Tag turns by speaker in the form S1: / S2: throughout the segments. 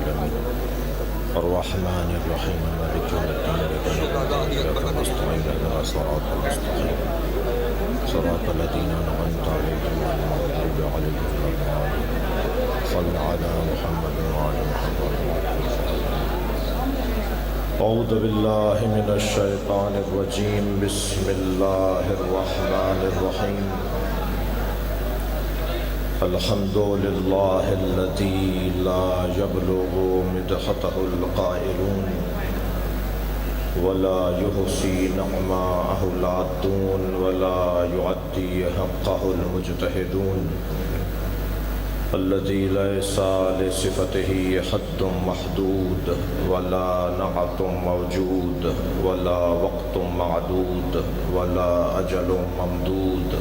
S1: العالمين الرحمن الرحيم مالك يوم الدين إياك نستعين اهدنا الصراط المستقيم صراط الذين أنعمت عليهم غير المغضوب عليهم ولا الضالين صل على محمد وعلى محمد. أعوذ بالله من الشيطان الرجيم بسم الله الرحمن الرحيم الحمد لله الذي لا يبلغ مدحته القائلون ولا يحصي نعماءه العادون ولا يعدي حقه المجتهدون الذي ليس لصفته حد محدود ولا نعت موجود ولا وقت معدود ولا أجل ممدود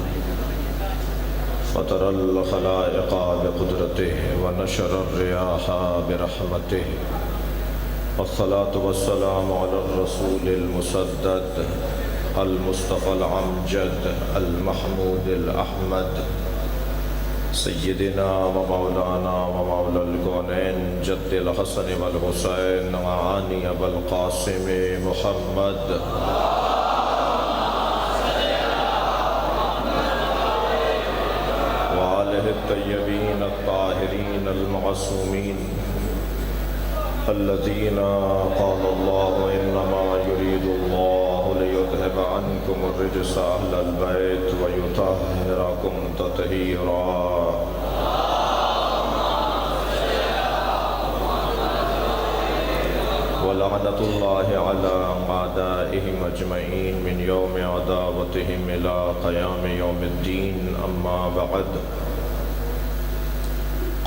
S1: فطر الخلائق بقدرته ونشر الرياح برحمته والصلاة والسلام على الرسول المسدد المصطفى العمجد المحمود الأحمد سيدنا ومولانا ومولى الكونين جد الحسن والحسين وعاني أبا القاسم محمد وآله الطيبين الطاهرين المعصومين الذين قال الله إنما يريد الله ليذهب عنكم الرجس أهل البيت ويطهركم تطهيرا. ولعنة الله على أعدائهم أجمعين من يوم عداوتهم إلى قيام يوم الدين. أما بعد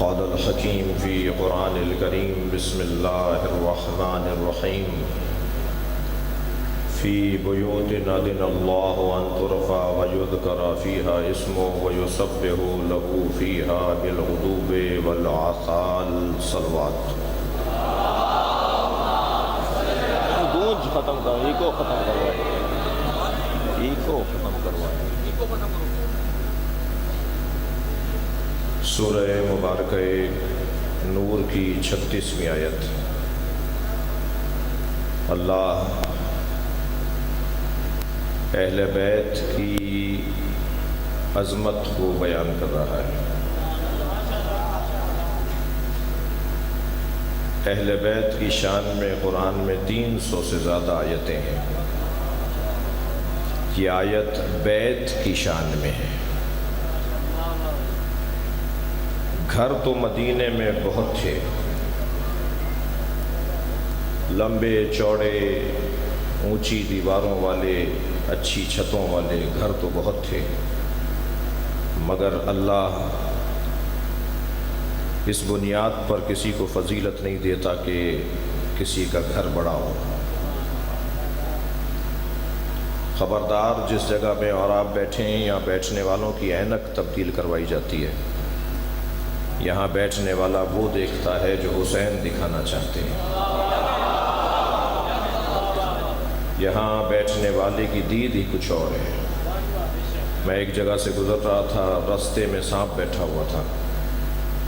S1: قال الحكيم في قرآن الكريم بسم الله الرحمن الرحيم في بيوت أذن الله أن ترفع ويذكر فيها اسمه ويسبح له فيها بالغدو والآصال. صلوات. گونج ختم کرو، ایکو ختم کروائے، ایکو ختم کروائے. سورہ مبارکہ نور کی 36ویں آیت. اللہ اہل بیت کی عظمت کو بیان کر رہا ہے. اہل بیت کی شان میں قرآن میں 300 سے زیادہ آیتیں ہیں. یہ آیت بیت کی شان میں ہے. گھر تو مدینے میں بہت تھے، لمبے چوڑے اونچی دیواروں والے اچھی چھتوں والے گھر تو بہت تھے، مگر اللہ اس بنیاد پر کسی کو فضیلت نہیں دیتا کہ کسی کا گھر بڑا ہو. خبردار، جس جگہ میں اور آپ بیٹھے ہیں یہاں بیٹھنے والوں کی عینک تبدیل کروائی جاتی ہے. یہاں بیٹھنے والا وہ دیکھتا ہے جو حسین دکھانا چاہتے ہیں. یہاں بیٹھنے والے کی دید ہی کچھ اور ہے. میں ایک جگہ سے گزر رہا تھا، راستے میں سانپ بیٹھا ہوا تھا.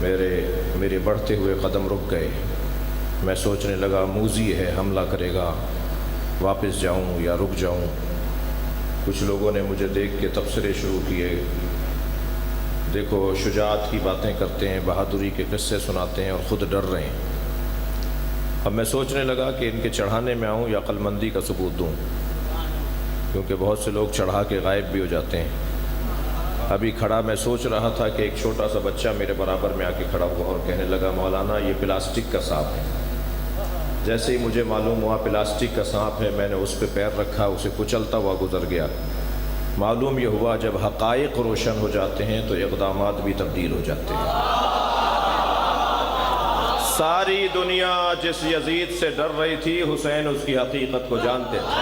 S1: میرے بڑھتے ہوئے قدم رک گئے. میں سوچنے لگا موذی ہے، حملہ کرے گا، واپس جاؤں یا رک جاؤں. کچھ لوگوں نے مجھے دیکھ کے تبصرے شروع کیے، دیکھو شجاعت کی باتیں کرتے ہیں، بہادری کے قصے سناتے ہیں اور خود ڈر رہے ہیں. اب میں سوچنے لگا کہ ان کے چڑھانے میں آؤں یا عقل مندی کا ثبوت دوں، کیونکہ بہت سے لوگ چڑھا کے غائب بھی ہو جاتے ہیں. ابھی کھڑا میں سوچ رہا تھا کہ ایک چھوٹا سا بچہ میرے برابر میں آ کے کھڑا ہوا اور کہنے لگا مولانا یہ پلاسٹک کا سانپ ہے. جیسے ہی مجھے معلوم ہوا پلاسٹک کا سانپ ہے، میں نے اس پہ پیر رکھا، اسے کچلتا ہوا گزر گیا. معلوم یہ ہوا جب حقائق روشن ہو جاتے ہیں تو اقدامات بھی تبدیل ہو جاتے ہیں. ساری دنیا جس یزید سے ڈر رہی تھی، حسین اس کی حقیقت کو جانتے تھے.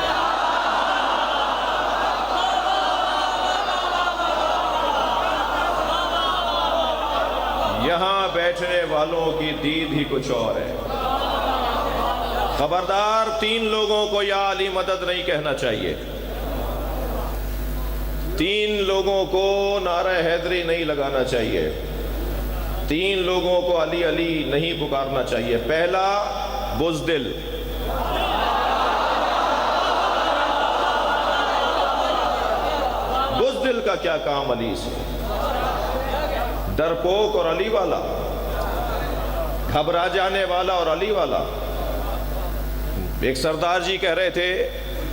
S1: یہاں بیٹھنے والوں کی دید ہی کچھ اور ہے. خبردار، 3 لوگوں کو یا علی مدد نہیں کہنا چاہیے. 3 لوگوں کو نعرہ حیدری نہیں لگانا چاہیے. 3 لوگوں کو علی علی نہیں پکارنا چاہیے۔ پہلا بزدل، بزدل کا کیا کام علی سے؟ ڈرپوک اور علی والا، گھبرا جانے والا اور علی والا۔ ایک سردار جی کہہ رہے تھے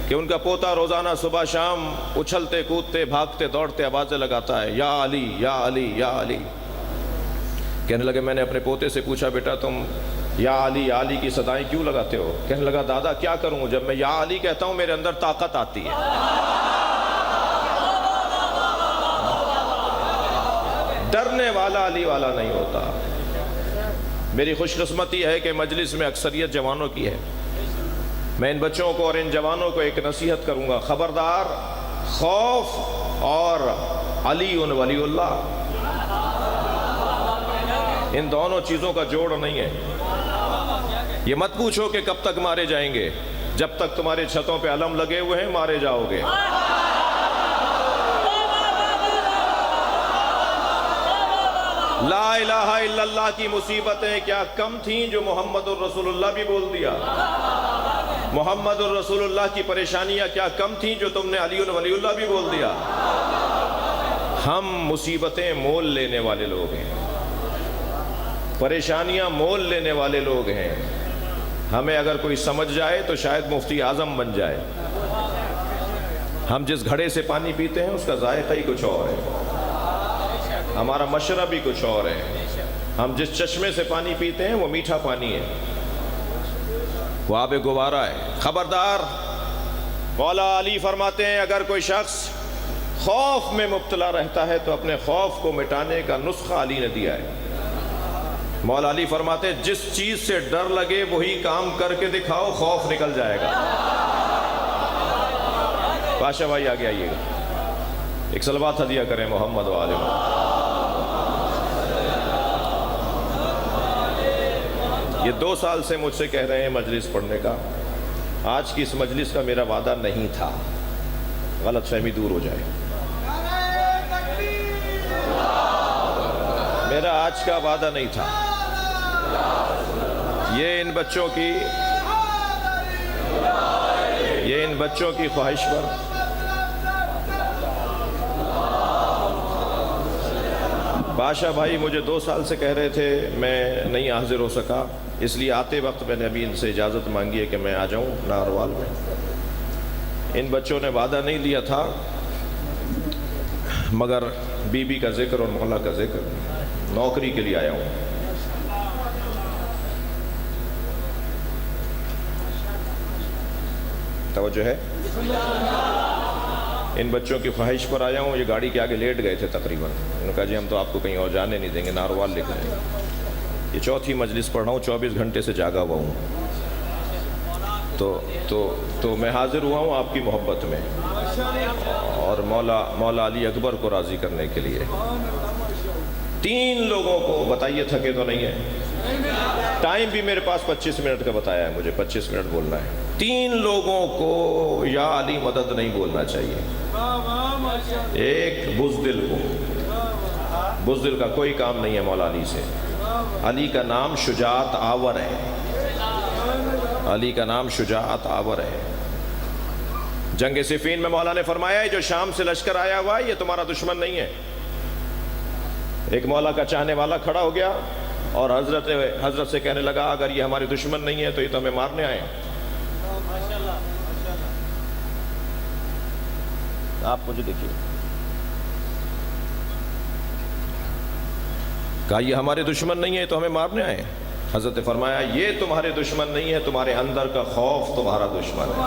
S1: کہ ان کا پوتا روزانہ صبح شام اچھلتے کودتے بھاگتے دوڑتے آوازیں لگاتا ہے، یا علی یا علی یا علی۔ کہنے لگے میں نے اپنے پوتے سے پوچھا بیٹا تم یا علی کی صدائیں کیوں لگاتے ہو؟ کہنے لگا دادا کیا کروں، جب میں یا علی کہتا ہوں میرے اندر طاقت آتی ہے۔ ڈرنے والا علی والا نہیں ہوتا۔ میری خوش قسمتی ہے کہ مجلس میں اکثریت جوانوں کی ہے۔ میں ان بچوں کو اور ان جوانوں کو ایک نصیحت کروں گا، خبردار خوف اور علی ولی اللہ، ان دونوں چیزوں کا جوڑ نہیں ہے۔ یہ مت پوچھو کہ کب تک مارے جائیں گے، جب تک تمہارے چھتوں پہ علم لگے ہوئے ہیں مارے جاؤ گے۔ لا الہ الا اللہ کی مصیبتیں کیا کم تھیں جو محمد الرسول اللہ بھی بول دیا؟ محمد الرسول اللہ کی پریشانیاں کیا کم تھیں جو تم نے علی ولی اللہ بھی بول دیا؟ ہم مصیبتیں مول لینے والے لوگ ہیں، پریشانیاں مول لینے والے لوگ ہیں۔ ہمیں اگر کوئی سمجھ جائے تو شاید مفتی اعظم بن جائے۔ ہم جس گھڑے سے پانی پیتے ہیں اس کا ذائقہ ہی کچھ اور ہے، ہمارا مشرب بھی کچھ اور ہے۔ ہم جس چشمے سے پانی پیتے ہیں وہ میٹھا پانی ہے، وہ آب گوارہ ہے۔ خبردار، مولا علی فرماتے ہیں اگر کوئی شخص خوف میں مبتلا رہتا ہے تو اپنے خوف کو مٹانے کا نسخہ علی نے دیا ہے۔ مولا علی فرماتے ہیں جس چیز سے ڈر لگے وہی کام کر کے دکھاؤ، خوف نکل جائے گا۔ بادشاہ بھائی آگے آئیے گا، ایک صلوات ہدیہ کریں محمد و آل محمد۔ یہ 2 سال سے مجھ سے کہہ رہے ہیں مجلس پڑھنے کا، آج کی اس مجلس کا میرا وعدہ نہیں تھا، غلط فہمی دور ہو جائے۔ میرا آج کا وعدہ نہیں تھا، یہ ان بچوں کی خواہش پر بادشاہ بھائی مجھے 2 سال سے کہہ رہے تھے، میں نہیں حاضر ہو سکا، اس لیے آتے وقت میں نے ابھی ان سے اجازت مانگی ہے کہ میں آ جاؤں ناروال میں۔ ان بچوں نے وعدہ نہیں لیا تھا، مگر بی بی کا ذکر اور مولا کا ذکر، نوکری کے لیے آیا ہوں۔ توجہ ہے، ان بچوں کی خواہش پر آیا ہوں۔ یہ گاڑی کے آگے لیٹ گئے تھے تقریباً، انہوں نے کہا جی ہم تو آپ کو کہیں اور جانے نہیں دیں گے، ناروال لے کر دیں گے۔ یہ 4تھی مجلس پڑھ رہا ہوں، 24 گھنٹے سے جاگا ہوا ہوں، تو میں حاضر ہوا ہوں آپ کی محبت میں اور مولا علی اکبر کو راضی کرنے کے لیے۔ 3 لوگوں کو بتائیے، تھکے تو نہیں ہے؟ ٹائم بھی میرے پاس 25 منٹ کا بتایا ہے، مجھے 25 منٹ بولنا ہے۔ 3 لوگوں کو یا علی مدد نہیں بولنا چاہیے۔ ایک بزدل کو، بزدل کا کوئی کام نہیں ہے مولا علی سے۔ علی کا نام شجاعت آور ہے، علی کا نام شجاعت آور ہے۔ جنگ صفین میں مولا نے فرمایا ہے جو شام سے لشکر آیا ہوا ہے یہ تمہارا دشمن نہیں ہے۔ ایک مولا کا چاہنے والا کھڑا ہو گیا اور حضرت سے کہنے لگا اگر یہ ہمارے دشمن نہیں ہے تو یہ تو ہمیں مارنے آئے ہیں۔ آپ مجھے دیکھیے، کہا یہ ہمارے دشمن نہیں ہے تو ہمیں مارنے آئے ہیں۔ حضرت نے فرمایا یہ تمہارے دشمن نہیں ہے، تمہارے اندر کا خوف تمہارا دشمن ہے۔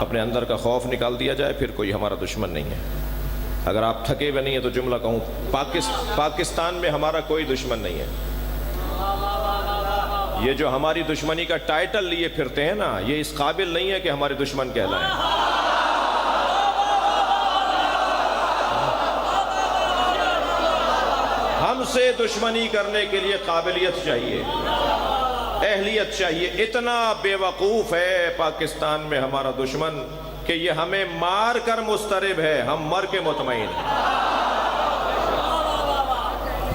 S1: اپنے اندر کا خوف نکال دیا جائے پھر کوئی ہمارا دشمن نہیں ہے۔ اگر آپ تھکے ہوئے نہیں ہیں تو جملہ کہوں، پاکستان میں ہمارا کوئی دشمن نہیں ہے۔ یہ جو ہماری دشمنی کا ٹائٹل لیے پھرتے ہیں نا، یہ اس قابل نہیں ہے کہ ہمارے دشمن کہلائیں۔ ہم سے دشمنی کرنے کے لیے قابلیت چاہیے، اہلیت چاہیے۔ اتنا بے وقوف ہے پاکستان میں ہمارا دشمن کہ یہ ہمیں مار کر مسترب ہے، ہم مر کے مطمئن ہیں۔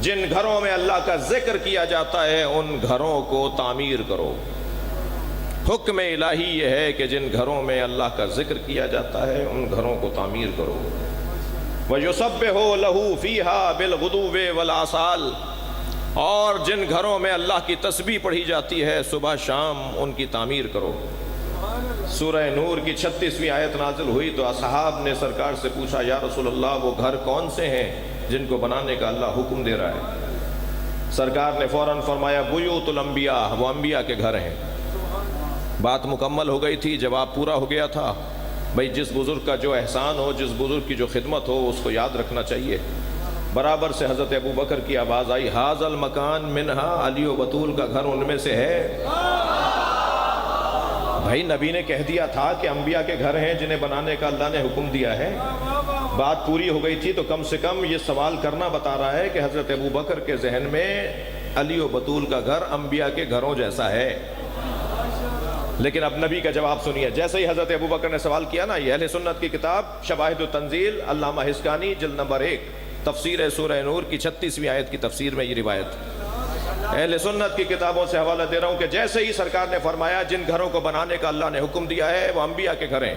S1: جن گھروں میں اللہ کا ذکر کیا جاتا ہے ان گھروں کو تعمیر کرو۔ حکم الہی یہ ہے کہ جن گھروں میں اللہ کا ذکر کیا جاتا ہے ان گھروں کو تعمیر کرو۔ وَيُسَبِّحُ لَهُ فِيهَا بِالْغُدُوِّ وَالْآصَالِ، اور جن گھروں میں اللہ کی تسبیح پڑھی جاتی ہے صبح شام ان کی تعمیر کرو۔ سورہ نور کی 36ویں آیت نازل ہوئی تو اصحاب نے سرکار سے پوچھا یا رسول اللہ وہ گھر کون سے ہیں جن کو بنانے کا اللہ حکم دے رہا ہے؟ سرکار نے فوراً فرمایا بیوت الانبیاء، وہ انبیاء کے گھر ہیں۔ بات مکمل ہو گئی تھی، جواب پورا ہو گیا تھا۔ بھئی جس بزرگ کا جو احسان ہو، جس بزرگ کی جو خدمت ہو اس کو یاد رکھنا چاہیے۔ برابر سے حضرت ابو بکر کی آواز آئی ھذا المکان منہا، علی و بطول کا گھر ان میں سے ہے۔ بھائی نبی نے کہہ دیا تھا کہ انبیاء کے گھر ہیں جنہیں بنانے کا اللہ نے حکم دیا ہے۔ بات پوری ہو گئی تھی تو کم سے کم یہ سوال کرنا بتا رہا ہے کہ حضرت ابو بکر کے ذہن میں علی و بطول کا گھر انبیاء کے گھروں جیسا ہے۔ لیکن اب نبی کا جواب سنیے۔ جیسے ہی حضرت ابو بکر نے سوال کیا نا، یہ اہل سنت کی کتاب شواہد التنزیل، علامہ حسکانی جلد نمبر 1 تفسیر سورہ نور کی 36ویں آیت کی تفسیر میں یہ روایت اہل سنت کی کتابوں سے حوالہ دے رہا ہوں کہ جیسے ہی سرکار نے فرمایا جن گھروں کو بنانے کا اللہ نے حکم دیا ہے وہ انبیاء کے گھر ہیں،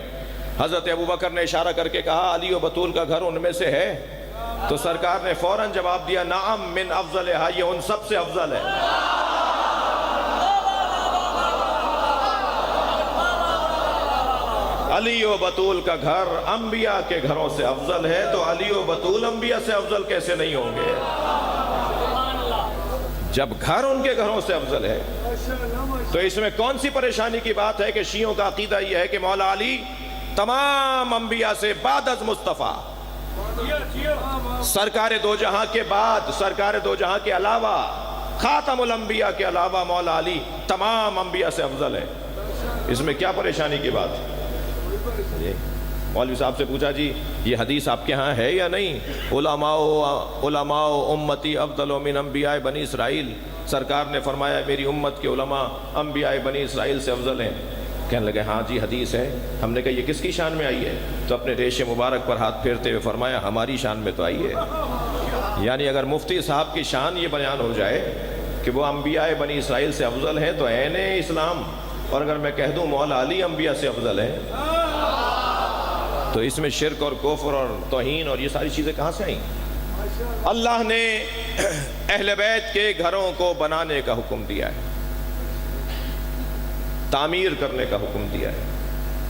S1: حضرت ابو بکر نے اشارہ کر کے کہا علی و بطول کا گھر ان میں سے ہے، تو سرکار نے فوراً جواب دیا نعم من افضلھا، یہ ان سب سے افضل ہے۔ علی و بطول کا گھر انبیاء کے گھروں سے افضل ہے، تو علی و بطول انبیاء سے افضل کیسے نہیں ہوں گے؟ جب گھر ان کے گھروں سے افضل ہے تو اس میں کون سی پریشانی کی بات ہے کہ شیعوں کا عقیدہ یہ ہے کہ مولا علی تمام انبیاء سے بعد از مصطفیٰ، سرکار دو جہاں کے بعد، سرکار دو جہاں کے علاوہ، خاتم الانبیاء کے علاوہ مولا علی تمام انبیاء سے افضل ہے۔ اس میں کیا پریشانی کی بات ہے؟ مولوی صاحب سے پوچھا جی یہ حدیث آپ کے ہاں ہے یا نہیں؟ علماء امتی افضل من انبیاء بنی اسرائیل، سرکار نے فرمایا میری امت کے علماء انبیاء بنی اسرائیل سے افضل ہیں۔ کہنے لگے ہاں جی حدیث ہے۔ ہم نے کہا یہ کس کی شان میں آئی ہے؟ تو اپنے ریش مبارک پر ہاتھ پھیرتے ہوئے فرمایا ہماری شان میں تو آئی ہے۔ یعنی اگر مفتی صاحب کی شان یہ بیان ہو جائے کہ وہ انبیاء بنی اسرائیل سے افضل ہیں تو عین اسلام، اور اگر میں کہہ دوں مولا علی انبیاء سے افضل ہے تو اس میں شرک اور کفر اور توہین اور یہ ساری چیزیں کہاں سے آئیں؟ اللہ نے اہل بیت کے گھروں کو بنانے کا حکم دیا ہے، تعمیر کرنے کا حکم دیا ہے۔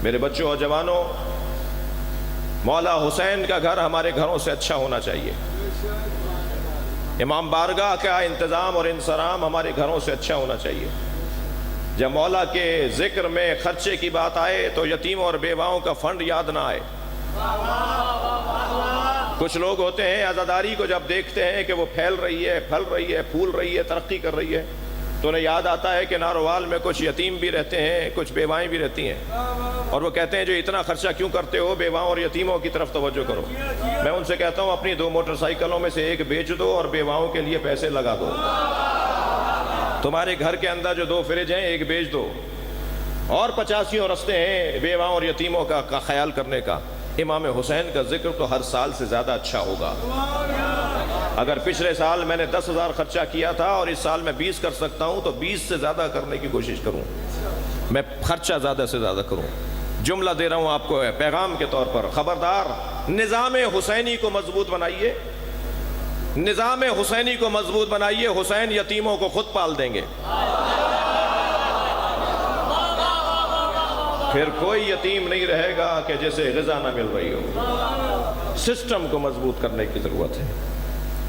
S1: میرے بچوں اور جوانوں، مولا حسین کا گھر ہمارے گھروں سے اچھا ہونا چاہیے، امام بارگاہ کا انتظام اور انصرام ہمارے گھروں سے اچھا ہونا چاہیے۔ جب مولا کے ذکر میں خرچے کی بات آئے تو یتیموں اور بیواؤں کا فنڈ یاد نہ آئے۔ کچھ لوگ ہوتے ہیں عزاداری کو جب دیکھتے ہیں کہ وہ پھیل رہی ہے، پھل رہی ہے، پھول رہی ہے، ترقی کر رہی ہے، تو انہیں یاد آتا ہے کہ ناروال میں کچھ یتیم بھی رہتے ہیں، کچھ بیوائیں بھی رہتی ہیں، اور وہ کہتے ہیں جو اتنا خرچہ کیوں کرتے ہو، بیواؤں اور یتیموں کی طرف توجہ کرو۔ میں ان سے کہتا ہوں اپنی 2 موٹر سائیکلوں میں سے ایک بیچ دو اور بیواؤں کے لیے پیسے لگا دو۔ تمہارے گھر کے اندر جو 2 فریج ہیں ایک بیچ دو، اور 85 رستے ہیں بیواؤں اور یتیموں کا خیال کرنے کا۔ امام حسین کا ذکر تو ہر سال سے زیادہ اچھا ہوگا۔ اگر پچھلے سال میں نے 10,000 خرچہ کیا تھا اور اس سال میں 20 کر سکتا ہوں تو 20 سے زیادہ کرنے کی کوشش کروں، میں خرچہ زیادہ سے زیادہ کروں۔ جملہ دے رہا ہوں آپ کو پیغام کے طور پر، خبردار نظام حسینی کو مضبوط بنائیے، نظام حسینی کو مضبوط بنائیے، حسین یتیموں کو خود پال دیں گے۔ پھر کوئی یتیم نہیں رہے گا کہ جیسے غذا نہ مل رہی ہو۔ سسٹم کو مضبوط کرنے کی ضرورت ہے،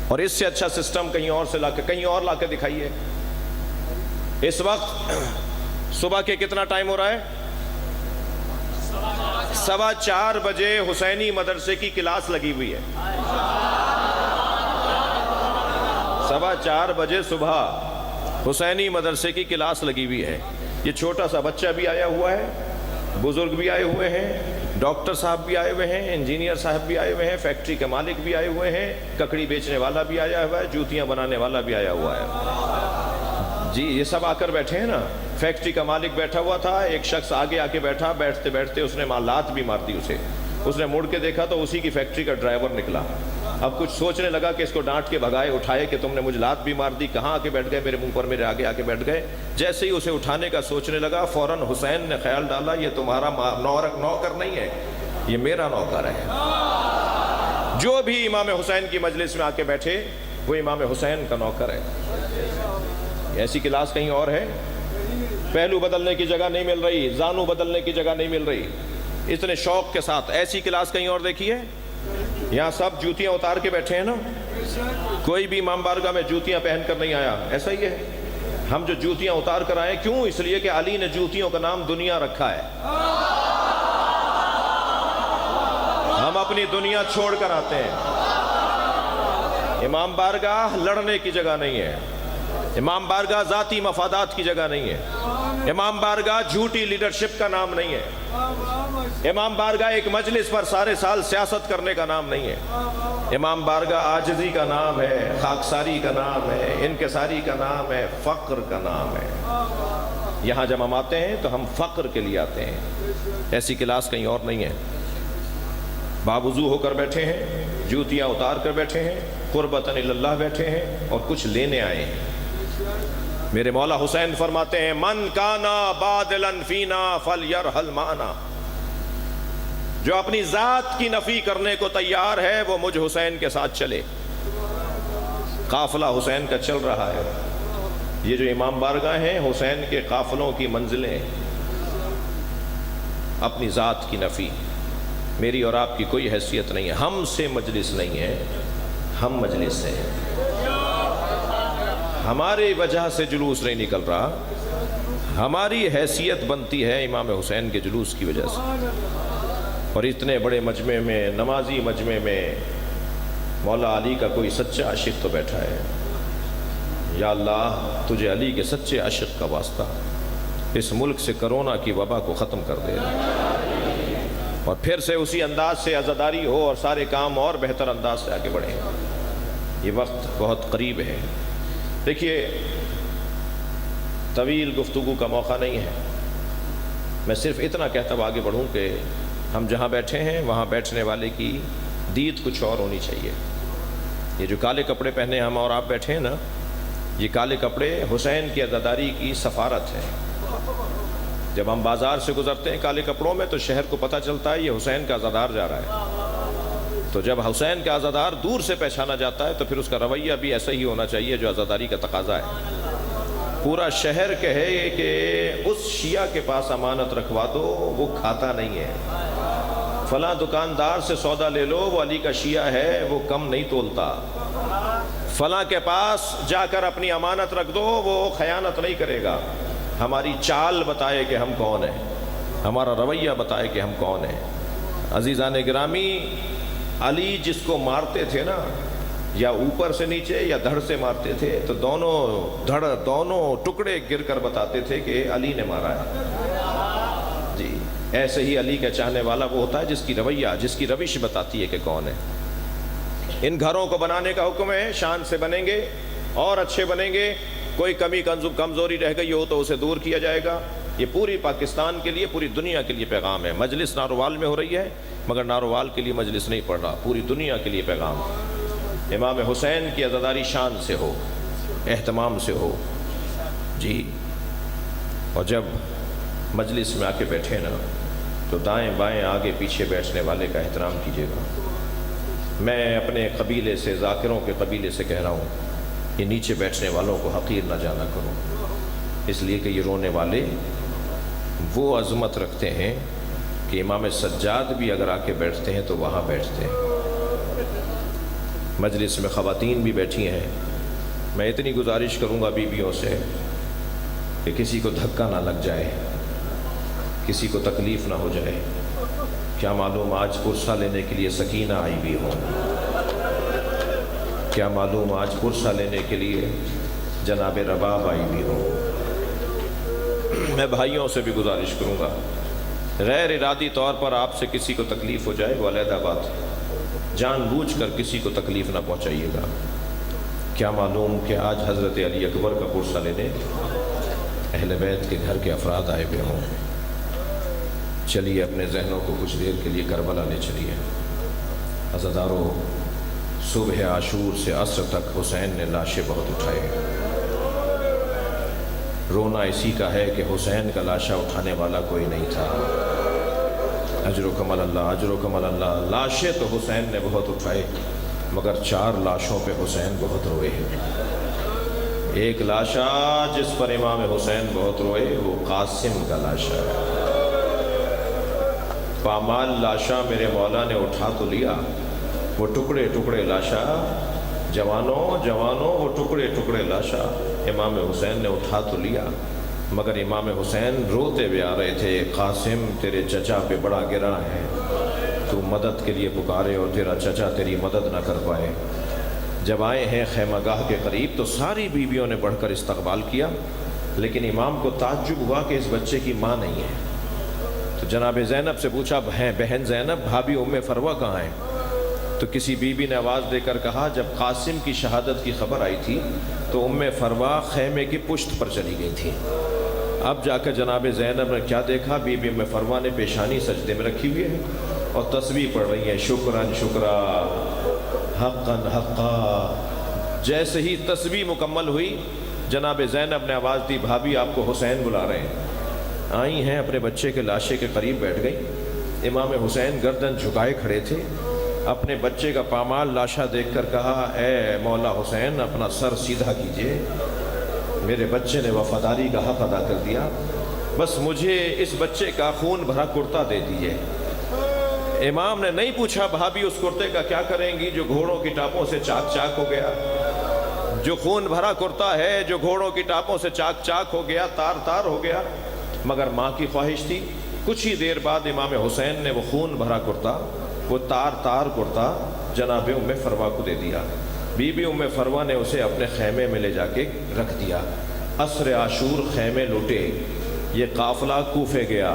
S1: اور اس سے اچھا سسٹم کہیں اور لا کے دکھائیے۔ اس وقت صبح کے کتنا ٹائم ہو رہا ہے؟ 4:15 بجے حسینی مدرسے کی کلاس لگی ہوئی ہے۔ 4:15 بجے صبح حسینی مدرسے کی کلاس لگی ہوئی ہے۔ یہ چھوٹا سا بچہ بھی آیا ہوا ہے، بزرگ بھی آئے ہوئے ہیں، ڈاکٹر صاحب بھی آئے ہوئے ہیں، انجینئر صاحب بھی آئے ہوئے ہیں، فیکٹری کے مالک بھی آئے ہوئے ہیں، ککڑی بیچنے والا بھی آیا ہوا ہے، جوتیاں بنانے والا بھی آیا ہوا ہے۔ جی یہ سب آ کر بیٹھے ہیں نا۔ فیکٹری کا مالک بیٹھا ہوا تھا، ایک شخص آگے آ کے بیٹھا، بیٹھتے بیٹھتے اس نے لات بھی مار دی اسے۔ اس نے مڑ کے دیکھا تو اسی کی فیکٹری کا ڈرائیور نکلا۔ اب کچھ سوچنے لگا کہ اس کو ڈانٹ کے بھگائے، اٹھائے کہ تم نے مجھے لات بھی مار دی، کہاں آ کے بیٹھ گئے میرے منہ پر، میرے آگے آ کے بیٹھ گئے۔ جیسے ہی اسے اٹھانے کا سوچنے لگا، فوراً حسین نے خیال ڈالا یہ تمہارا نوکر نہیں ہے، یہ میرا نوکر ہے۔ جو بھی امام حسین کی مجلس میں آ کے بیٹھے وہ امام حسین کا نوکر ہے۔ ایسی کلاس کہیں اور ہے؟ پہلو بدلنے کی جگہ نہیں مل رہی، زانو بدلنے کی جگہ نہیں مل رہی، اتنے شوق کے ساتھ ایسی کلاس کہیں اور دیکھی ہے؟ یہاں سب جوتیاں اتار کے بیٹھے ہیں نا، کوئی بھی امام بارگاہ میں جوتیاں پہن کر نہیں آیا، ایسا ہی ہے۔ ہم جو جوتیاں اتار کر آئے، کیوں؟ اس لیے کہ علی نے جوتیوں کا نام دنیا رکھا ہے۔ ہم اپنی دنیا چھوڑ کر آتے ہیں۔ امام بارگاہ لڑنے کی جگہ نہیں ہے، امام بارگاہ ذاتی مفادات کی جگہ نہیں ہے، امام بارگاہ جھوٹی لیڈرشپ کا نام نہیں ہے، امام بارگاہ ایک مجلس پر سارے سال سیاست کرنے کا نام نہیں ہے، امام بارگاہ عاجزی کا نام ہے، خاکساری کا نام ہے، انکساری کا نام ہے، فقر کا نام ہے۔ یہاں جب ہم آتے ہیں تو ہم فقر کے لیے آتے ہیں، ایسی کلاس کہیں اور نہیں ہے۔ باوضو ہو کر بیٹھے ہیں، جوتیاں اتار کر بیٹھے ہیں، قربتاً اللہ بیٹھے ہیں اور کچھ لینے آئے ہیں۔ میرے مولا حسین فرماتے ہیں من کانا بادلاً فینا فلیرحل معنا، جو اپنی ذات کی نفی کرنے کو تیار ہے وہ مجھ حسین کے ساتھ چلے۔ قافلہ حسین کا چل رہا ہے، یہ جو امام بارگاہ ہیں حسین کے قافلوں کی منزلیں، اپنی ذات کی نفی، میری اور آپ کی کوئی حیثیت نہیں ہے، ہم سے مجلس نہیں ہے، ہم مجلس سے ہیں، ہماری وجہ سے جلوس نہیں نکل رہا، ہماری حیثیت بنتی ہے امام حسین کے جلوس کی وجہ سے۔ اور اتنے بڑے مجمع میں، نمازی مجمع میں مولا علی کا کوئی سچا عاشق تو بیٹھا ہے، یا اللہ تجھے علی کے سچے عاشق کا واسطہ اس ملک سے کرونا کی وبا کو ختم کر دے، اور پھر سے اسی انداز سے عزاداری ہو اور سارے کام اور بہتر انداز سے آگے بڑھیں۔ یہ وقت بہت قریب ہے۔ دیکھیے طویل گفتگو کا موقع نہیں ہے، میں صرف اتنا کہتا ہوں آگے بڑھوں کہ ہم جہاں بیٹھے ہیں وہاں بیٹھنے والے کی دید کچھ اور ہونی چاہیے۔ یہ جو کالے کپڑے پہنے ہم اور آپ بیٹھے ہیں نا، یہ کالے کپڑے حسین کی عزاداری کی سفارت ہے۔ جب ہم بازار سے گزرتے ہیں کالے کپڑوں میں تو شہر کو پتہ چلتا ہے یہ حسین کا عزادار جا رہا ہے، تو جب حسین کا عزادار دور سے پہچانا جاتا ہے تو پھر اس کا رویہ بھی ایسا ہی ہونا چاہیے جو عزاداری کا تقاضا ہے۔ پورا شہر کہے کہ اس شیعہ کے پاس امانت رکھوا دو، وہ کھاتا نہیں ہے، فلاں دکاندار سے سودا لے لو، وہ علی کا شیعہ ہے، وہ کم نہیں تولتا، فلاں کے پاس جا کر اپنی امانت رکھ دو، وہ خیانت نہیں کرے گا۔ ہماری چال بتائے کہ ہم کون ہیں، ہمارا رویہ بتائے کہ ہم کون ہیں۔ عزیزان گرامی، علی جس کو مارتے تھے نا، یا اوپر سے نیچے یا دھڑ سے مارتے تھے، تو دونوں ٹکڑے گر کر بتاتے تھے کہ علی نے مارا ہے۔ جی ایسے ہی علی کا چاہنے والا وہ ہوتا ہے جس کی رویہ، جس کی روش بتاتی ہے کہ کون ہے۔ ان گھروں کو بنانے کا حکم ہے، شان سے بنیں گے اور اچھے بنیں گے، کوئی کمی کمزوری رہ گئی ہو تو اسے دور کیا جائے گا۔ یہ پوری پاکستان کے لیے، پوری دنیا کے لیے پیغام ہے۔ مجلس ناروال میں ہو رہی ہے مگر ناروال کے لیے مجلس نہیں پڑھ رہا، پوری دنیا کے لیے پیغام۔ امام حسین کی عزاداری شان سے ہو، اہتمام سے ہو جی۔ اور جب مجلس میں آ کے بیٹھے نا تو دائیں بائیں آگے پیچھے بیٹھنے والے کا احترام کیجیے گا۔ میں اپنے قبیلے سے، ذاکروں کے قبیلے سے کہہ رہا ہوں، یہ نیچے بیٹھنے والوں کو حقیر نہ جانا کرو، اس لیے کہ یہ رونے والے وہ عظمت رکھتے ہیں کہ امام سجاد بھی اگر آ کے بیٹھتے ہیں تو وہاں بیٹھتے ہیں۔ مجلس میں خواتین بھی بیٹھی ہیں، میں اتنی گزارش کروں گا بیویوں سے کہ کسی کو دھکا نہ لگ جائے، کسی کو تکلیف نہ ہو جائے۔ کیا معلوم آج پرسہ لینے کے لیے سکینہ آئی بھی ہوں، کیا معلوم آج پرسہ لینے کے لیے جناب رباب آئی بھی ہوں۔ میں بھائیوں سے بھی گزارش کروں گا، غیر ارادی طور پر آپ سے کسی کو تکلیف ہو جائے وہ علیحدہ بات ہے، جان بوجھ کر کسی کو تکلیف نہ پہنچائیے گا۔ کیا معلوم کہ آج حضرت علی اکبر کا پرسہ لینے اہل بیت کے گھر کے افراد آئے ہوئے ہوں۔ چلیے اپنے ذہنوں کو کچھ دیر کے لیے کربلا لے چلیے۔ عزادارو، صبح عاشور سے عصر تک حسین نے لاشیں بہت اٹھائے۔ رونا اسی کا ہے کہ حسین کا لاشا اٹھانے والا کوئی نہیں تھا۔ اجرکم اللہ، اجرکم اللہ۔ لاشیں تو حسین نے بہت اٹھائے، مگر 4 لاشوں پہ حسین بہت روئے ہیں۔ ایک لاشا جس پر امام حسین بہت روئے وہ قاسم کا لاشا ہے۔ پامال لاشا میرے مولا نے اٹھا تو لیا، وہ ٹکڑے ٹکڑے لاشا، جوانوں جوانوں وہ ٹکڑے ٹکڑے لاشا امام حسین نے اٹھا تو لیا، مگر امام حسین روتے ہوئے آ رہے تھے، قاسم تیرے چچا پہ بڑا گرا ہے، تو مدد کے لیے پکارے اور تیرا چچا تیری مدد نہ کر پائے۔ جب آئے ہیں خیمہ گاہ کے قریب تو ساری بیویوں نے بڑھ کر استقبال کیا، لیکن امام کو تعجب ہوا کہ اس بچے کی ماں نہیں ہے۔ تو جناب زینب سے پوچھا، بہن زینب، بھابھی ام فروہ کہاں ہیں؟ تو کسی بیوی نے آواز دے کر کہا، جب قاسم کی شہادت کی خبر آئی تھی تو ام فروہ خیمے کی پشت پر چلی گئی تھی۔ اب جا کر جناب زینب نے کیا دیکھا، بی بی ام فروہ نے پیشانی سجدے میں رکھی ہوئی ہے اور تسبیح پڑھ رہی ہیں، شکراً شکرا، حقاً حقا۔ جیسے ہی تسبیح مکمل ہوئی، جناب زینب نے آواز دی، بھابھی آپ کو حسین بلا رہے ہیں۔ آئی ہیں، اپنے بچے کے لاشے کے قریب بیٹھ گئی۔ امام حسین گردن جھکائے کھڑے تھے، اپنے بچے کا پامال لاشا دیکھ کر کہا، اے مولا حسین اپنا سر سیدھا کیجئے، میرے بچے نے وفاداری کا حق ادا کر دیا، بس مجھے اس بچے کا خون بھرا کرتا دے دیجئے۔ امام نے نہیں پوچھا، بھابھی اس کرتے کا کیا کریں گی جو گھوڑوں کی ٹاپوں سے چاک چاک ہو گیا، جو خون بھرا کرتا ہے جو گھوڑوں کی ٹاپوں سے چاک چاک ہو گیا، تار تار ہو گیا۔ مگر ماں کی خواہش تھی۔ کچھ ہی دیر بعد امام حسین نے وہ خون بھرا کرتا، وہ تار تار کرتا جناب ام فروہ کو دے دیا۔ بی بی ام فروہ نے اسے اپنے خیمے میں لے جا کے رکھ دیا۔ عصر عاشور خیمے لوٹے، یہ قافلہ کوفے گیا،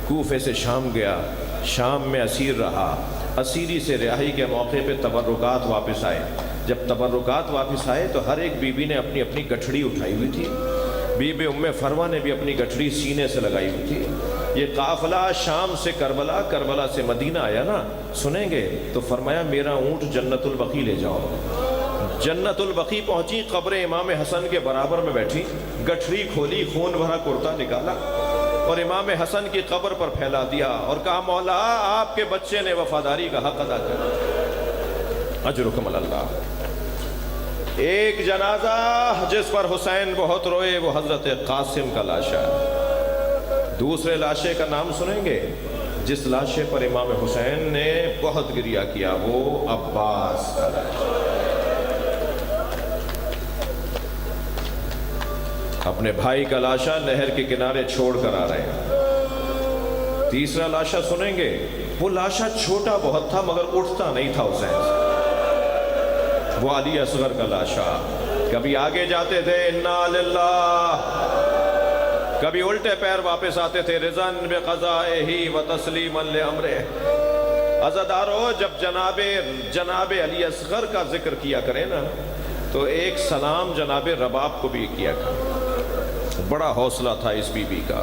S1: کوفے سے شام گیا، شام میں اسیر رہا، اسیری سے رہائی کے موقع پہ تبرکات واپس آئے۔ جب تبرکات واپس آئے تو ہر ایک بیوی نے اپنی اپنی گٹھڑی اٹھائی ہوئی تھی۔ بی بی ام فروہ نے بھی اپنی گٹھڑی سینے سے لگائی ہوئی تھی۔ یہ قافلہ شام سے کربلا، کربلا سے مدینہ آیا نا، سنیں گے تو فرمایا میرا اونٹ جنت البقیع لے جاؤ۔ جنت البقیع پہنچی، قبر امام حسن کے برابر میں بیٹھی، گٹھڑی کھولی، خون بھرا کرتا نکالا اور امام حسن کی قبر پر پھیلا دیا اور کہا، مولا آپ کے بچے نے وفاداری کا حق ادا کیا، اجرکم اللہ۔ ایک جنازہ جس پر حسین بہت روئے وہ حضرت قاسم کا لاشا ہے۔ دوسرے لاشے کا نام سنیں گے جس لاشے پر امام حسین نے بہت گریہ کیا، وہ عباس کا لاشا۔ اپنے بھائی کا لاشا نہر کے کنارے چھوڑ کر آ رہے ہیں۔ تیسرا لاشا سنیں گے، وہ لاشا چھوٹا بہت تھا مگر اٹھتا نہیں تھا حسین سے، وہ علی اصغر کا لاشا۔ کبھی آگے جاتے تھے انا للہ، کبھی الٹے پیر واپس آتے تھے رضاً بقضائہ و تسلیما لامرہ۔ عزادارو، جب جناب علی اصغر کا ذکر کیا کریں نا تو ایک سلام جناب رباب کو بھی کیا کریں۔ بڑا حوصلہ تھا اس بی بی کا۔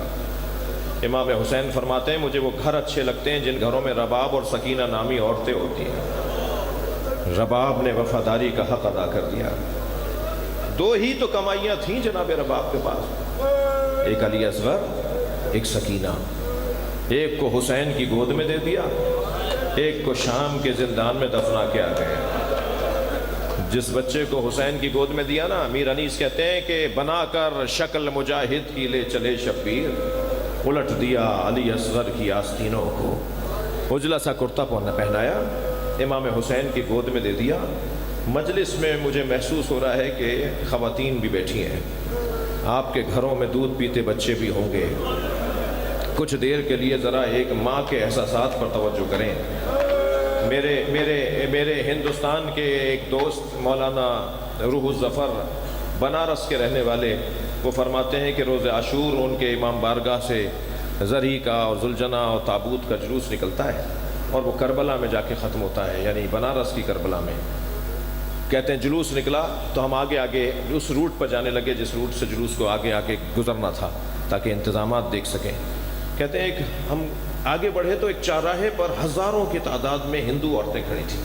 S1: امام حسین فرماتے ہیں مجھے وہ گھر اچھے لگتے ہیں جن گھروں میں رباب اور سکینہ نامی عورتیں ہوتی ہیں۔ رباب نے وفاداری کا حق ادا کر دیا۔ 2 ہی تو کمائیاں تھیں جناب رباب کے پاس، ایک علی اصغر، ایک سکینہ۔ ایک کو حسین کی گود میں دے دیا، ایک کو شام کے زندان میں دفنا کے آ گئے۔ جس بچے کو حسین کی گود میں دیا نا، امیر انیس کہتے ہیں کہ بنا کر شکل مجاہد کی لے چلے شبیر، الٹ دیا علی اصغر کی آستینوں کو، اجلا سا کرتا پہنایا، امام حسین کی گود میں دے دیا۔ مجلس میں مجھے محسوس ہو رہا ہے کہ خواتین بھی بیٹھی ہیں، آپ کے گھروں میں دودھ پیتے بچے بھی ہوں گے۔ کچھ دیر کے لیے ذرا ایک ماں کے احساسات پر توجہ کریں۔ میرے ہندوستان کے ایک دوست مولانا روح الظفر، بنارس کے رہنے والے، وہ فرماتے ہیں کہ روز عاشور ان کے امام بارگاہ سے زری کا اور ذوالجناح اور تابوت کا جلوس نکلتا ہے اور وہ کربلا میں جا کے ختم ہوتا ہے، یعنی بنارس کی کربلا میں۔ کہتے ہیں جلوس نکلا تو ہم آگے اس روٹ پر جانے لگے جس روٹ سے جلوس کو آگے گزرنا تھا تاکہ انتظامات دیکھ سکیں۔ کہتے ہیں ہم آگے بڑھے تو ایک چوراہے پر ہزاروں کی تعداد میں ہندو عورتیں کھڑی تھیں۔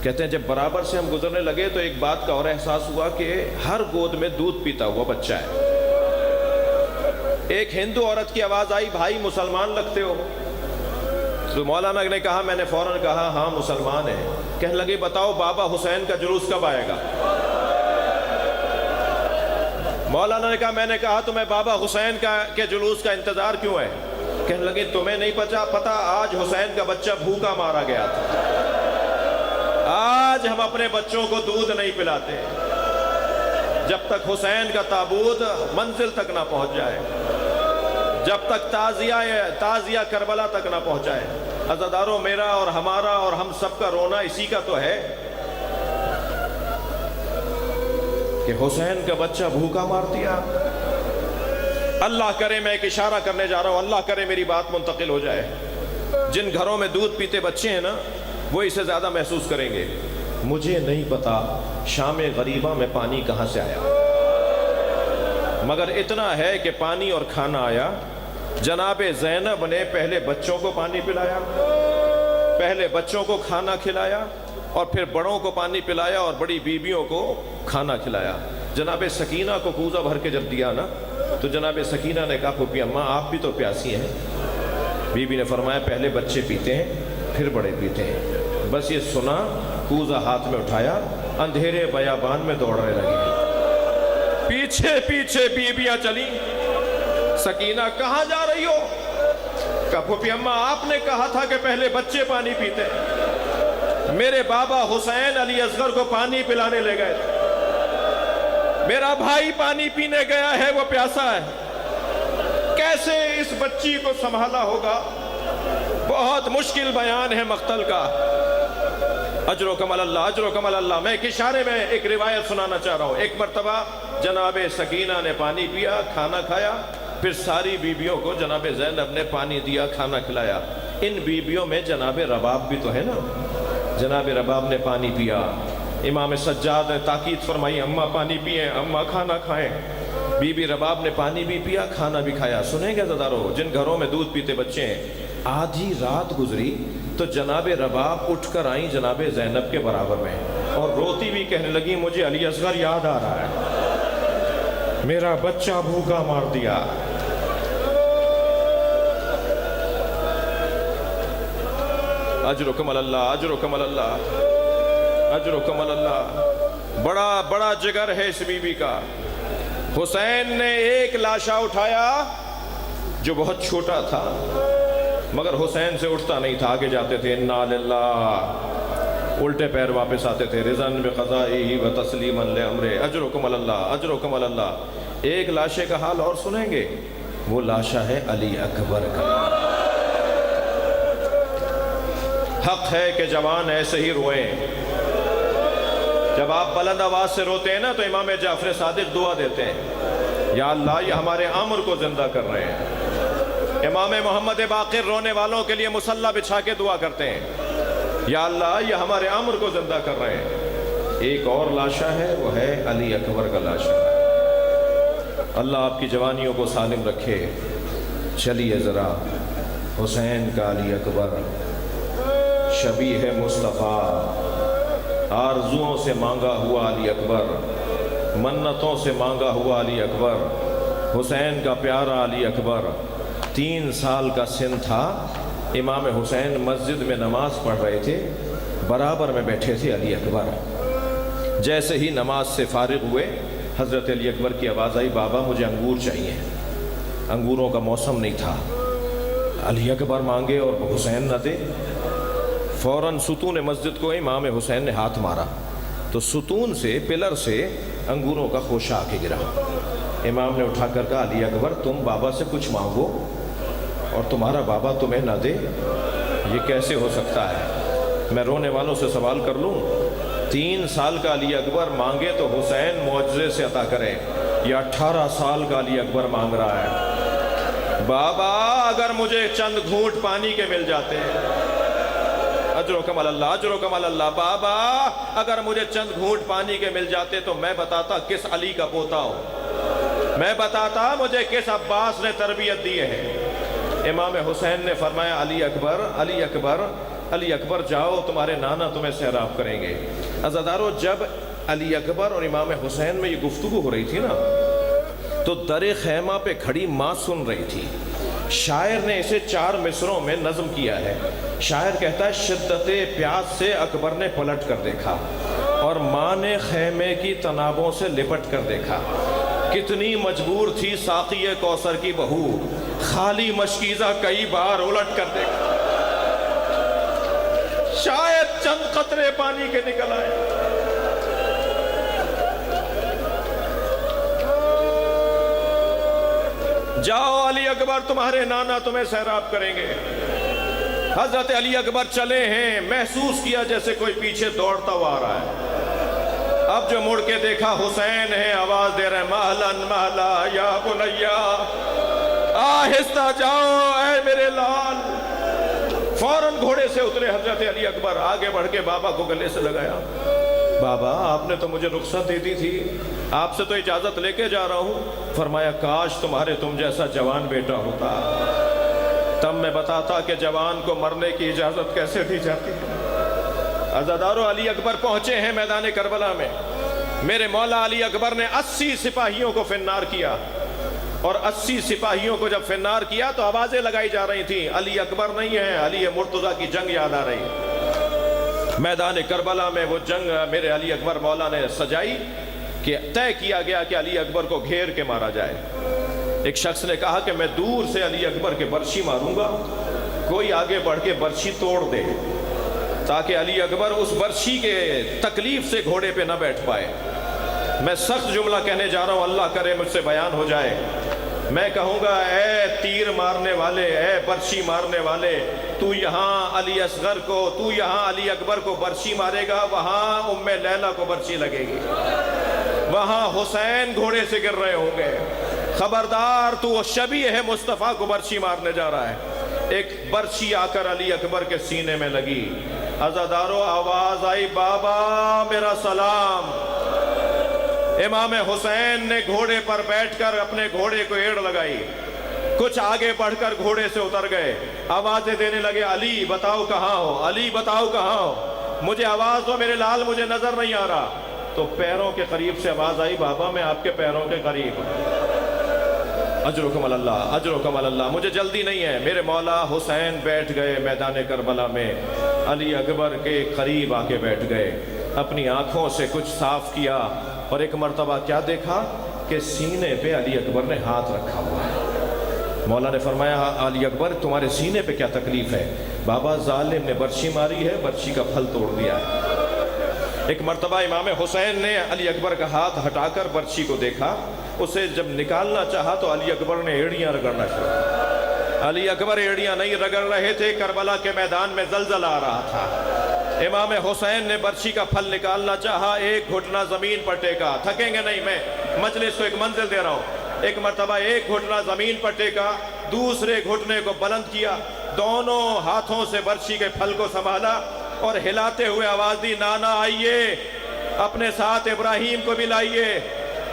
S1: کہتے ہیں جب برابر سے ہم گزرنے لگے تو ایک بات کا اور احساس ہوا کہ ہر گود میں دودھ پیتا ہوا بچہ ہے۔ ایک ہندو عورت کی آواز آئی، بھائی مسلمان لگتے ہو؟ تو مولانا نے کہا، میں نے فوراً کہا ہاں مسلمان ہے۔ کہنے لگے بتاؤ بابا حسین کا جلوس کب آئے گا؟ مولانا نے کہا، میں نے کہا تمہیں بابا حسین کے جلوس کا انتظار کیوں ہے؟ کہنے لگے تمہیں نہیں پتا آج حسین کا بچہ بھوکا مارا گیا تھا، آج ہم اپنے بچوں کو دودھ نہیں پلاتے جب تک حسین کا تابوت منزل تک نہ پہنچ جائے، جب تک تعزیہ کربلا تک نہ پہنچائے۔ عزاداروں، میرا اور ہمارا اور ہم سب کا رونا اسی کا تو ہے کہ حسین کا بچہ بھوکا مار دیا۔ اللہ کرے، میں ایک اشارہ کرنے جا رہا ہوں، اللہ کرے میری بات منتقل ہو جائے۔ جن گھروں میں دودھ پیتے بچے ہیں نا، وہ اسے زیادہ محسوس کریں گے۔ مجھے نہیں پتا شام غریبہ میں پانی کہاں سے آیا، مگر اتنا ہے کہ پانی اور کھانا آیا۔ جناب زینب نے پہلے بچوں کو پانی پلایا، پہلے بچوں کو کھانا کھلایا، اور پھر بڑوں کو پانی پلایا اور بڑی بیویوں کو کھانا کھلایا۔ جناب سکینہ کو کوزہ بھر کے جب دیا نا تو جناب سکینہ نے کہا، پھوپھی اماں آپ بھی تو پیاسی ہیں۔ بی بی نے فرمایا پہلے بچے پیتے ہیں پھر بڑے پیتے ہیں۔ بس یہ سنا، کوزہ ہاتھ میں اٹھایا، اندھیرے بیابان میں دوڑنے لگی۔ پیچھے پیچھے بیویاں چلی۔ سکینہ کہاں جا رہی ہو؟ کہا پھوپھی اماں آپ نے کہا تھا کہ پہلے بچے پانی پیتے ہیں، میرے بابا حسین علی اصغر کو پانی پلانے لے گئے، میرا بھائی پانی پینے گیا ہے، وہ پیاسا ہے، کیسے اس بچی کو سنبھالا ہوگا؟ بہت مشکل بیان ہے مقتل کا۔ اجر و کمال اللہ، اجر و کمال اللہ۔ میں ایک اشارے میں ایک روایت سنانا چاہ رہا ہوں۔ ایک مرتبہ جناب سکینہ نے پانی پیا، کھانا کھایا، پھر ساری بیویوں کو جناب زینب نے پانی دیا، کھانا کھلایا۔ ان بیویوں میں جناب رباب بھی تو ہے نا۔ جناب رباب نے پانی پیا، امام سجاد نے تاکید فرمائی اماں پانی پئیں، اماں کھانا کھائیں۔ بی بی رباب نے پانی بھی پیا، کھانا بھی کھایا۔ سنیں گے عزادارو، جن گھروں میں دودھ پیتے بچے ہیں، آدھی رات گزری تو جناب رباب اٹھ کر آئیں جناب زینب کے برابر میں، اور روتی بھی کہنے لگی مجھے علی اصغر یاد آ رہا ہے، میرا بچہ بھوکا مار دیا۔ اجرکم اللہ، اجرکم اللہ، اجرکم اللہ۔ بڑا جگر ہے اس بی بی کا۔ حسین نے ایک لاشا اٹھایا جو بہت چھوٹا تھا، مگر حسین سے اٹھتا نہیں تھا، آگے جاتے تھے انا للہ، الٹے پیر واپس آتے تھے، رضاً بقضائہ و تسلیماً لامرہ۔ اجرکم اللہ، اجرکم اللہ۔ ایک لاشے کا حال اور سنیں گے، وہ لاشا ہے علی اکبر کا۔ حق ہے کہ جوان ایسے ہی روئیں۔ جب آپ بلند آواز سے روتے ہیں نا تو امام جعفر صادق دعا دیتے ہیں، یا اللہ یہ ہمارے عمر کو زندہ کر رہے ہیں۔ امام محمد باقر رونے والوں کے لیے مصلی بچھا کے دعا کرتے ہیں، یا اللہ یہ ہمارے عمر کو زندہ کر رہے ہیں۔ ایک اور لاشا ہے، وہ ہے علی اکبر کا لاشا۔ اللہ آپ کی جوانیوں کو سالم رکھے۔ چلیے ذرا حسین کا علی اکبر، شبیہ مصطفیٰ، آرزوؤں سے مانگا ہوا علی اکبر، منتوں سے مانگا ہوا علی اکبر، حسین کا پیارا علی اکبر۔ 3 سال کا سن تھا، امام حسین مسجد میں نماز پڑھ رہے تھے، برابر میں بیٹھے تھے علی اکبر۔ جیسے ہی نماز سے فارغ ہوئے، حضرت علی اکبر کی آواز آئی، بابا مجھے انگور چاہیے۔ انگوروں کا موسم نہیں تھا، علی اکبر مانگے اور حسین نہ دے۔ فوراً ستون مسجد کو امام حسین نے ہاتھ مارا تو ستون سے، پلر سے انگوروں کا خوشہ آ کے گرا۔ امام نے اٹھا کر کہا، علی اکبر تم بابا سے کچھ مانگو اور تمہارا بابا تمہیں نہ دے، یہ کیسے ہو سکتا ہے؟ میں رونے والوں سے سوال کر لوں، 3 سال کا علی اکبر مانگے تو حسین معجزے سے عطا کرے، یا 18 سال کا علی اکبر مانگ رہا ہے، بابا اگر مجھے چند گھونٹ پانی کے مل جاتے، اجرکم اللہ، اجرکم اللہ، بابا اگر مجھے چند گھونٹ پانی کے مل جاتے تو میں بتاتا کس علی کا پوتا ہوں، میں بتاتا مجھے کس عباس نے تربیت دی ہے۔ امام حسین نے فرمایا علی اکبر علی اکبر علی اکبر جاؤ، تمہارے نانا تمہیں سیراب کریں گے۔ عزادارو، جب علی اکبر اور امام حسین میں یہ گفتگو ہو رہی تھی نا، تو در خیمہ پہ کھڑی ماں سن رہی تھی۔ شاعر نے اسے 4 مصروں میں نظم کیا ہے۔ شاعر کہتا ہے شدت پیاس سے اکبر نے پلٹ کر دیکھا اور ماں نے خیمے کی تنابوں سے لپٹ کر دیکھا، کتنی مجبور تھی ساقی کوثر کی بہو، خالی مشکیزہ کئی بار الٹ کر دیکھا، شاید چند قطرے پانی کے نکل آئے۔ جاؤ علی اکبر، تمہارے نانا تمہیں سیراب کریں گے۔ حضرت علی اکبر چلے ہیں، محسوس کیا جیسے کوئی پیچھے دوڑتا ہوا آ رہا ہے۔ اب جو مڑ کے دیکھا حسین ہے، آواز دے رہے ہیں مہلن مہلا یا بنیا، آہستہ جاؤ اے میرے لال۔ فوراً گھوڑے سے اترے حضرت علی اکبر، آگے بڑھ کے بابا کو گلے سے لگایا۔ بابا، آپ نے تو مجھے رخصت دے دی تھی، آپ سے تو اجازت لے کے جا رہا ہوں۔ فرمایا کاش تم جیسا جوان بیٹا ہوتا، تب میں بتاتا کہ جوان کو مرنے کی اجازت کیسے دی جاتی ہے۔ عزادارو، علی اکبر پہنچے ہیں میدان کربلا میں۔ میرے مولا علی اکبر نے 80 سپاہیوں کو فنار کیا، اور 80 سپاہیوں کو جب فنار کیا تو آوازیں لگائی جا رہی تھیں، علی اکبر نہیں ہے، علی مرتضیٰ کی جنگ یاد آ رہی۔ میدان کربلا میں وہ جنگ میرے علی اکبر مولا نے سجائی کہ طے کیا گیا کہ علی اکبر کو گھیر کے مارا جائے۔ ایک شخص نے کہا کہ میں دور سے علی اکبر کے برچھی ماروں گا، کوئی آگے بڑھ کے برچھی توڑ دے تاکہ علی اکبر اس برچھی کے تکلیف سے گھوڑے پہ نہ بیٹھ پائے۔ میں سخت جملہ کہنے جا رہا ہوں، اللہ کرے مجھ سے بیان ہو جائے۔ میں کہوں گا اے تیر مارنے والے، اے برچھی مارنے والے، تو یہاں علی اصغر کو، تو یہاں علی اکبر کو برچھی مارے گا، وہاں ام لیلہ کو برچھی لگے گی، وہاں حسین گھوڑے سے گر رہے ہوں گے۔ خبردار، تو شبیہ ہے مصطفیٰ کو برچھی مارنے جا رہا ہے۔ ایک برچھی آ کر علی اکبر کے سینے میں لگی۔ عزادارو، آواز آئی بابا میرا سلام۔ امام حسین نے گھوڑے پر بیٹھ کر اپنے گھوڑے کو ایڑ لگائی، کچھ آگے بڑھ کر گھوڑے سے اتر گئے، آوازیں دینے لگے علی بتاؤ کہاں ہو، علی بتاؤ کہاں ہو، مجھے آواز دو میرے لال، مجھے نظر نہیں آ رہا۔ تو پیروں کے قریب سے آواز آئی بابا میں آپ کے پیروں کے قریب، اجرکم اللہ اجرکم اللہ، مجھے جلدی نہیں ہے۔ میرے مولا حسین بیٹھ گئے میدان کربلا میں، علی اکبر کے قریب آ کے بیٹھ گئے، اپنی آنکھوں سے کچھ صاف کیا، اور ایک مرتبہ کیا دیکھا کہ سینے پہ علی اکبر نے ہاتھ رکھا ہوا ہے۔ مولا نے فرمایا علی اکبر تمہارے سینے پہ کیا تکلیف ہے؟ بابا ظالم نے برچھی ماری ہے، برچھی کا پھل توڑ دیا ہے۔ ایک مرتبہ امام حسین نے علی اکبر کا ہاتھ ہٹا کر برچھی کو دیکھا، اسے جب نکالنا چاہا تو علی اکبر نے ایڑیاں رگڑنا شروع۔ علی اکبر ایڑیاں نہیں رگڑ رہے تھے، کربلا کے میدان میں زلزلہ آ رہا تھا۔ امام حسین نے برچھی کا پھل نکالنا چاہا، ایک گھٹنا زمین پر ٹیکا، تھکیں گے نہیں، میں مجلس کو ایک منزل دے رہا ہوں۔ ایک مرتبہ ایک گھٹنا زمین پر ٹیکا، دوسرے گھٹنے کو بلند کیا، دونوں ہاتھوں سے برچھی کے پھل کو سنبھالا اور ہلاتے ہوئے آواز دی نانا آئیے، اپنے ساتھ ابراہیم کو بھی لائیے،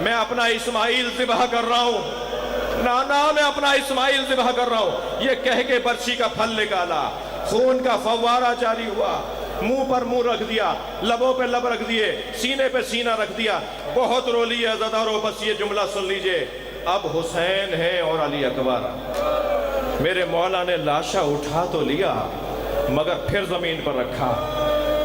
S1: میں اپنا اسماعیل ذبح کر رہا ہوں، نانا میں اپنا اسماعیل ذبح کر رہا ہوں۔ یہ کہہ کے برچھی کا پھل نکالا، خون کا فوارہ جاری ہوا، منہ پر منہ رکھ دیا، لبوں پہ لب رکھ دیے، سینے پہ سینہ رکھ دیا، بہت رو لی ہے عزادارو۔ بس یہ جملہ سن لیجئے، اب حسین ہے اور علی اکبر۔ میرے مولا نے لاشا اٹھا تو لیا مگر پھر زمین پر رکھا،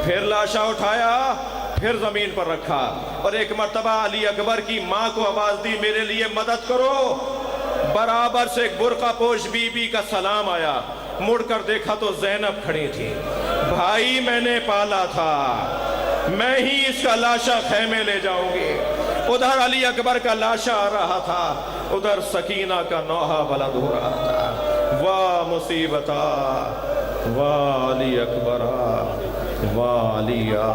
S1: پھر لاشا اٹھایا، پھر زمین پر رکھا، اور ایک مرتبہ علی اکبر کی ماں کو آواز دی میرے لیے مدد کرو۔ برابر سے ایک برقع پوش بی بی کا سلام آیا، مڑ کر دیکھا تو زینب کھڑی تھی۔ بھائی میں نے پالا تھا، میں ہی اس کا لاشا خیمے لے جاؤں گی۔ ادھر علی اکبر کا لاشا آ رہا تھا، ادھر سکینہ کا نوحہ بلند ہو رہا تھا۔ واہ مصیبتا، واہ علی اکبرا، واہ علیہ۔